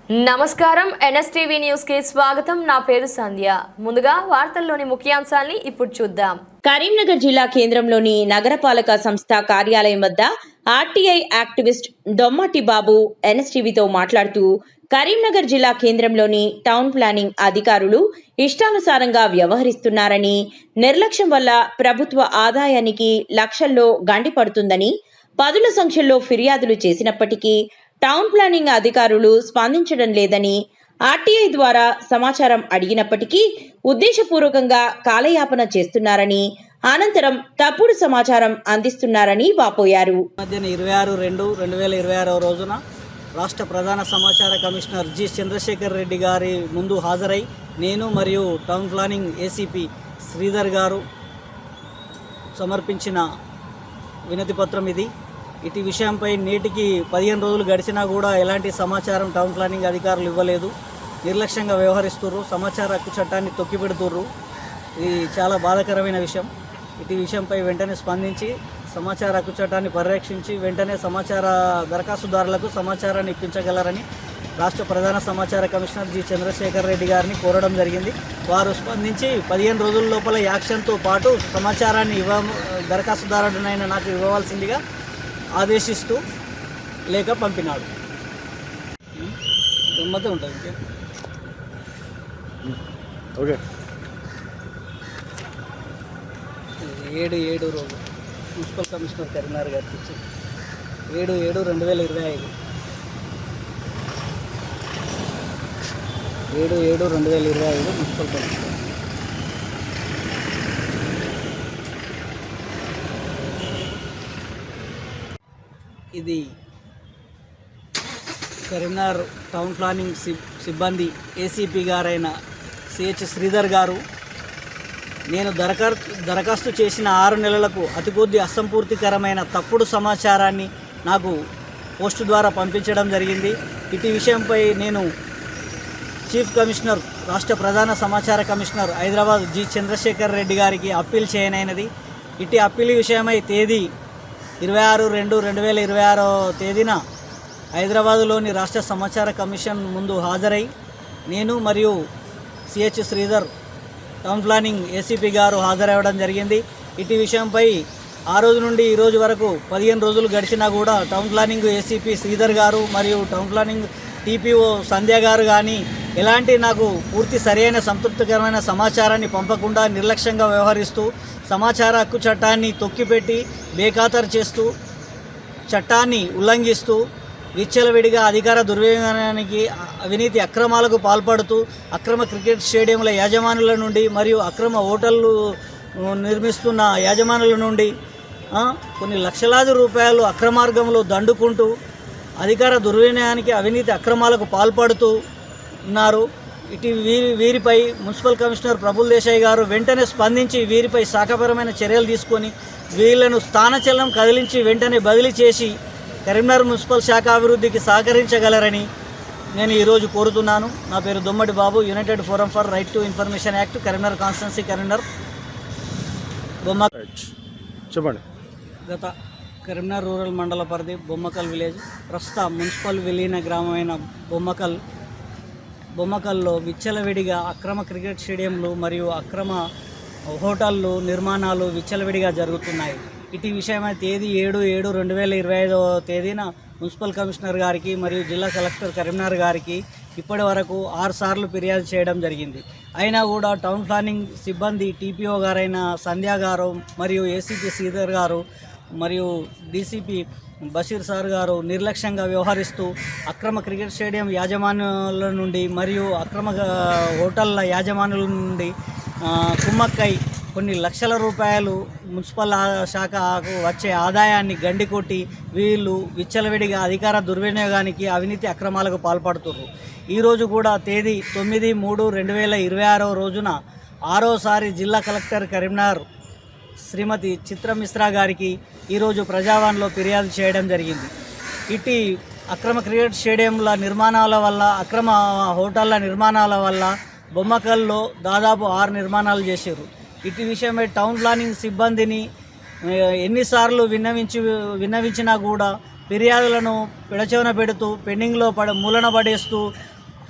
నమస్కారం NSTV news కి స్వాగతం. నా పేరు సంధ్య. ముందుగా వార్తల్లోని ముఖ్యాంశాల్ని ఇప్పుడు చూద్దాం. కరీంనగర్ జిల్లా కేంద్రంలోని నగరపాలక సంస్థ కార్యాలయం వద్ద ఆర్టీఐ యాక్టివిస్ట్ దొమ్మటి బాబు ఎన్ఎస్టీవీతో మాట్లాడుతూ కరీంనగర్ జిల్లా కేంద్రంలోని టౌన్ ప్లానింగ్ అధికారులు ఇష్టానుసారంగా వ్యవహరిస్తున్నారని, నిర్లక్ష్యం వల్ల ప్రభుత్వ ఆదాయానికి లక్షల్లో గండి పడుతుందని, పదుల సంఖ్యలో ఫిర్యాదులు చేసినప్పటికీ టౌన్ ప్లానింగ్ అధికారులు స్పందించడం లేదని, ఆర్టీఐ ద్వారా సమాచారం అడిగినప్పటికీ ఉద్దేశపూర్వకంగా కాలయాపన చేస్తున్నారని, అనంతరం తప్పుడు సమాచారం అందిస్తున్నారని వాపోయారు. మధ్యన 26/2/2026 రోజున రాష్ట్ర ప్రధాన సమాచార కమిషనర్ జి చంద్రశేఖర్ రెడ్డి గారి ముందు హాజరై నేను మరియు టౌన్ ప్లానింగ్ ఏసీపీ శ్రీధర్ గారు సమర్పించిన వినతి పత్రం ఇది. ఇటు విషయంపై నేటికి 15 రోజులు గడిచినా కూడా ఎలాంటి సమాచారం టౌన్ ప్లానింగ్ అధికారులు ఇవ్వలేదు. నిర్లక్ష్యంగా వ్యవహరిస్తుర్రు, సమాచార హక్కు చట్టాన్ని తొక్కిపెడుతుర్రు. ఇది చాలా బాధాకరమైన విషయం. ఇటు విషయంపై వెంటనే స్పందించి సమాచార హక్కు చట్టాన్ని పరిరక్షించి వెంటనే సమాచార దరఖాస్తుదారులకు సమాచారాన్ని ఇప్పించగలరని రాష్ట్ర ప్రధాన సమాచార కమిషనర్ జి చంద్రశేఖర్ రెడ్డి గారిని కోరడం జరిగింది. వారు స్పందించి 15 రోజుల లోపల యాక్షన్తో పాటు సమాచారాన్ని దరఖాస్తుదారుడినైనా నాకు ఇవ్వవలసిందిగా ఆదేశిస్తూ లేఖ పంపినాడు. గమ్మత్తే ఉంటుంది. ఓకే. 7/7 రోజు మున్సిపల్ కమిషనర్ కరీంనగర్ గారికి ఇచ్చి 7/7/2025 7/7/2025 మున్సిపల్ కమిషనర్. ఇది కరీంనగర్ టౌన్ ప్లానింగ్ సిబ్బంది ఏసీపీ గారైన సిహెచ్ శ్రీధర్ గారు నేను దరఖాస్తు చేసిన 6 నెలలకు అతి కొద్ది అసంపూర్తికరమైన తప్పుడు సమాచారాన్ని నాకు పోస్టు ద్వారా పంపించడం జరిగింది. ఇటు విషయంపై నేను చీఫ్ కమిషనర్ రాష్ట్ర ప్రధాన సమాచార కమిషనర్ హైదరాబాద్ జి చంద్రశేఖర్ రెడ్డి గారికి అప్పీల్ చేయనైనది. ఇటు అప్పీల్ విషయమై తేదీ 26/2/2026 తేదీన హైదరాబాదులోని రాష్ట్ర సమాచార కమిషన్ ముందు హాజరై నేను మరియు CH Sridhar town planning ACP గారు హాజరవ్వడం జరిగింది. ఇటు విషయంపై ఆ రోజు నుండి ఈ రోజు వరకు 15 రోజులు గడిచినా కూడా టౌన్ ప్లానింగ్ ఏసీపీ శ్రీధర్ గారు మరియు టౌన్ ప్లానింగ్ టీపీఓ సంధ్య గారు కానీ ఎలాంటి నాకు పూర్తి సరైన సంతృప్తికరమైన సమాచారాన్ని పంపకుండా నిర్లక్ష్యంగా వ్యవహరిస్తూ సమాచార హక్కు చట్టాన్ని తొక్కిపెట్టి బేఖాతరు చేస్తూ చట్టాన్ని ఉల్లంఘిస్తూ విచ్చలవిడిగా అధికార దుర్వినియోగానికి అవినీతి అక్రమాలకు పాల్పడుతూ అక్రమ క్రికెట్ స్టేడియంల యాజమానుల నుండి మరియు అక్రమ హోటళ్లు నిర్మిస్తున్న యాజమానుల నుండి కొన్ని లక్షలాది రూపాయలు అక్రమార్గంలో దండుకుంటూ అధికార దుర్వినియోగానికి అవినీతి అక్రమాలకు పాల్పడుతూ ఉన్నారు. ఇటు వీరిపై మున్సిపల్ కమిషనర్ ప్రఫుల్ దేశాయ్ గారు వెంటనే స్పందించి వీరిపై శాఖపరమైన చర్యలు తీసుకొని వీళ్లను స్థానచలనం కదిలించి వెంటనే బదిలీ చేసి కరీంనగర్ మున్సిపల్ శాఖ అభివృద్ధికి సహకరించగలరని నేను ఈరోజు కోరుతున్నాను. నా పేరు Dommati Babu, united forum for right to information act, Karimnagar constituency, Karimnagar. చెప్పండి. గత కరీంనగర్ రూరల్ మండల పరిధి బొమ్మకల్ విలేజ్, ప్రస్తుత మున్సిపల్ విలీన గ్రామమైన బొమ్మకల్లో విచ్చలవిడిగా అక్రమ క్రికెట్ స్టేడియంలు మరియు అక్రమ హోటళ్ళు నిర్మాణాలు విచ్చలవిడిగా జరుగుతున్నాయి. ఇటు విషయమై తేదీ 7/7/2025 తేదీన మున్సిపల్ కమిషనర్ గారికి మరియు జిల్లా కలెక్టర్ కరీంనగర్ గారికి ఇప్పటి వరకు 6 సార్లు ఫిర్యాదు చేయడం జరిగింది. అయినా కూడా టౌన్ ప్లానింగ్ సిబ్బంది టీపీఓ గారైన సంధ్య గారు మరియు ఏసీపీ శ్రీధర్ గారు మరియు డీసీపీ బషీర్ సార్ గారు నిర్లక్ష్యంగా వ్యవహరిస్తూ అక్రమ క్రికెట్ స్టేడియం యాజమాన్యుల నుండి మరియు అక్రమ హోటళ్ల యాజమాన్యుల నుండి కుమ్మక్కై కొన్ని లక్షల రూపాయలు మున్సిపల్ శాఖకు వచ్చే ఆదాయాన్ని గండికొట్టి వీళ్ళు విచ్చలవిడిగా అధికార దుర్వినియోగానికి అవినీతి అక్రమాలకు పాల్పడుతున్నారు. ఈరోజు కూడా తేదీ 9/3/2026 రోజున 6వసారి జిల్లా కలెక్టర్ కరీంనగర్ శ్రీమతి చిత్ర మిశ్రా గారికి ఈరోజు ప్రజావాణిలో ఫిర్యాదు చేయడం జరిగింది. ఇటు అక్రమ క్రికెట్ స్టేడియంల నిర్మాణాల వల్ల, అక్రమ హోటళ్ల నిర్మాణాల వల్ల బొమ్మకల్లో దాదాపు 6 నిర్మాణాలు చేశారు. ఇటు విషయమై టౌన్ ప్లానింగ్ సిబ్బందిని ఎన్నిసార్లు విన్నవించినా కూడా ఫిర్యాదులను పెడచెవిన పెడుతూ పెండింగ్లో మూలన పడేస్తూ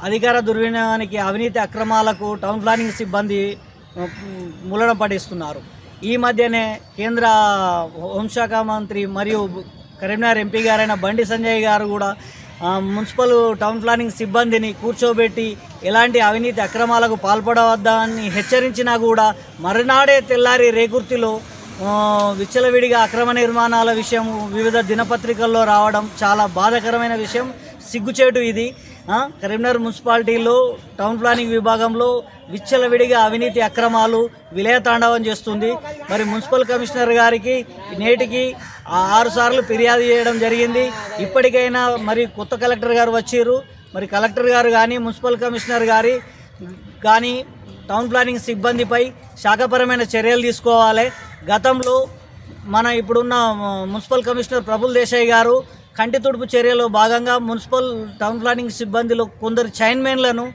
అధికార దుర్వినియోగానికి, అవినీతి అక్రమాలకు టౌన్ ప్లానింగ్ సిబ్బంది మూలన పడిస్తున్నారు. ఈ మధ్యనే కేంద్ర హోంశాఖ మంత్రి మరియు కరీంనగర్ ఎంపీ గారైన బండి సంజయ్ గారు కూడా మున్సిపల్ టౌన్ ప్లానింగ్ సిబ్బందిని కూర్చోబెట్టి ఎలాంటి అవినీతి అక్రమాలకు పాల్పడవద్దని హెచ్చరించినా కూడా మరునాడే తెల్లారి రేకుర్తిలో విచ్చలవిడిగా అక్రమ నిర్మాణాల విషయం వివిధ దినపత్రికల్లో రావడం చాలా బాధాకరమైన విషయం, సిగ్గుచేటు ఇది. కరీంనగర్ మున్సిపాలిటీలో టౌన్ ప్లానింగ్ విభాగంలో విచ్చలవిడిగా అవినీతి అక్రమాలు విలయతాండవం చేస్తుంది. మరి మున్సిపల్ కమిషనర్ గారికి నేటికి 6 సార్లు ఫిర్యాదు చేయడం జరిగింది. ఇప్పటికైనా మరి కొత్త కలెక్టర్ గారు వచ్చిర్రు, మరి కలెక్టర్ గారు కానీ మున్సిపల్ కమిషనర్ గారి కానీ టౌన్ ప్లానింగ్ సిబ్బందిపై శాఖపరమైన చర్యలు తీసుకోవాలి. గతంలో మన ఇప్పుడున్న మున్సిపల్ కమిషనర్ ప్రఫుల్ దేశాయ్ గారు కంటి తుడుపు చర్యలో భాగంగా మున్సిపల్ టౌన్ ప్లానింగ్ సిబ్బందిలో కొందరు చైర్మన్లను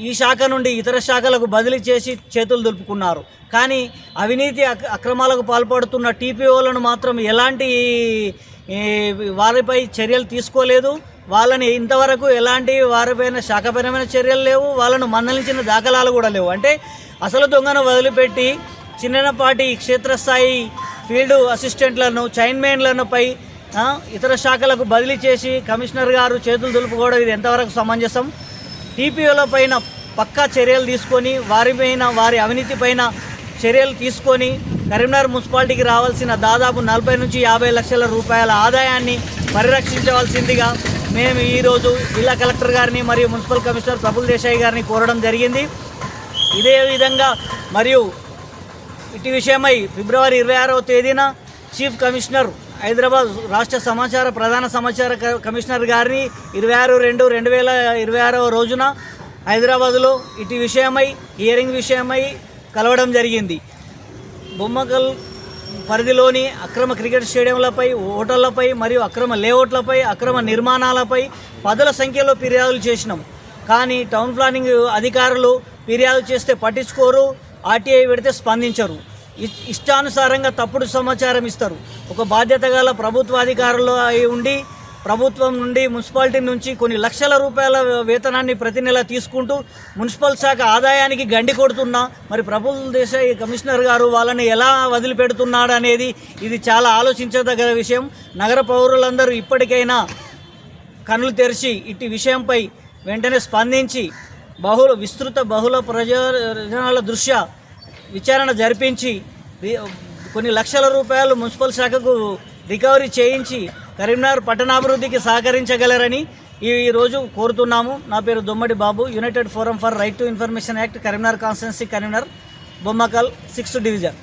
ఈ శాఖ నుండి ఇతర శాఖలకు బదిలీ చేసి చేతులు దులుపుకున్నారు. కానీ అవినీతి అక్రమాలకు పాల్పడుతున్న టీపీఓలను మాత్రం ఎలాంటి వారిపై చర్యలు తీసుకోలేదు. వాళ్ళని ఇంతవరకు ఎలాంటి వారిపైన శాఖపరమైన చర్యలు లేవు, వాళ్ళను మందలించిన దాఖలాలు కూడా లేవు. అంటే అసలు దొంగను వదిలిపెట్టి చిన్నపాటి క్షేత్రస్థాయి ఫీల్డ్ అసిస్టెంట్లను, చైర్మన్లపై ఇతర శాఖలకు బదిలీ చేసి కమిషనర్ గారు చేతులు దులుపుకోవడం ఇది ఎంతవరకు సమంజసం? టీపీఓల పైన పక్కా చర్యలు తీసుకొని వారి అవినీతి పైన చర్యలు తీసుకొని కరీంనగర్ మున్సిపాలిటీకి రావాల్సిన దాదాపు 40 నుంచి 50 లక్షల రూపాయల ఆదాయాన్ని పరిరక్షించవలసిందిగా మేము ఈరోజు జిల్లా కలెక్టర్ గారిని మరియు మున్సిపల్ కమిషనర్ ప్రఫుల్ దేశాయ్ గారిని కోరడం జరిగింది. ఇదే విధంగా మరియు ఇటు విషయమై ఫిబ్రవరి 26వ తేదీన చీఫ్ కమిషనర్ హైదరాబాద్ రాష్ట్ర ప్రధాన సమాచార కమిషనర్ గారిని 26/2/2026 రోజున హైదరాబాదులో ఇటు విషయమై హియరింగ్ విషయమై కలవడం జరిగింది. బొమ్మకల్ పరిధిలోని అక్రమ క్రికెట్ స్టేడియంలపై, హోటళ్లపై మరియు అక్రమ లేఅవుట్లపై, అక్రమ నిర్మాణాలపై పదుల సంఖ్యలో ఫిర్యాదులు చేసినాం. కానీ టౌన్ ప్లానింగ్ అధికారులు ఫిర్యాదు చేస్తే పట్టించుకోరు, ఆర్టీఐ పెడితే స్పందించరు, ఇష్టానుసారంగా తప్పుడు సమాచారం ఇస్తారు. ఒక బాధ్యత గల ప్రభుత్వ అధికారులు అయి ఉండి ప్రభుత్వం నుండి మున్సిపాలిటీ నుంచి కొన్ని లక్షల రూపాయల వేతనాన్ని ప్రతి నెల తీసుకుంటూ మున్సిపల్ శాఖ ఆదాయానికి గండి కొడుతున్నా మరి ప్రఫుల్ దేశాయ్ కమిషనర్ గారు వాళ్ళని ఎలా వదిలిపెడుతున్నాడు అనేది ఇది చాలా ఆలోచించదగ్గ విషయం. నగర పౌరులందరూ ఇప్పటికైనా కన్నులు తెరిచి ఇట్టి విషయంపై వెంటనే స్పందించి విస్తృత బహుళ ప్రయోజనాల దృష్ట్యా విచారణ జరిపించి కొన్ని లక్షల రూపాయలు మున్సిపల్ శాఖకు రికవరీ చేయించి కరీంనగర్ పట్టణాభివృద్ధికి సహకరించగలరని ఈరోజు కోరుతున్నాము. నా పేరు Dommati Babu, united forum for right to information act, Karimnagar constituency, Karimnagar, Bommakal 6th division.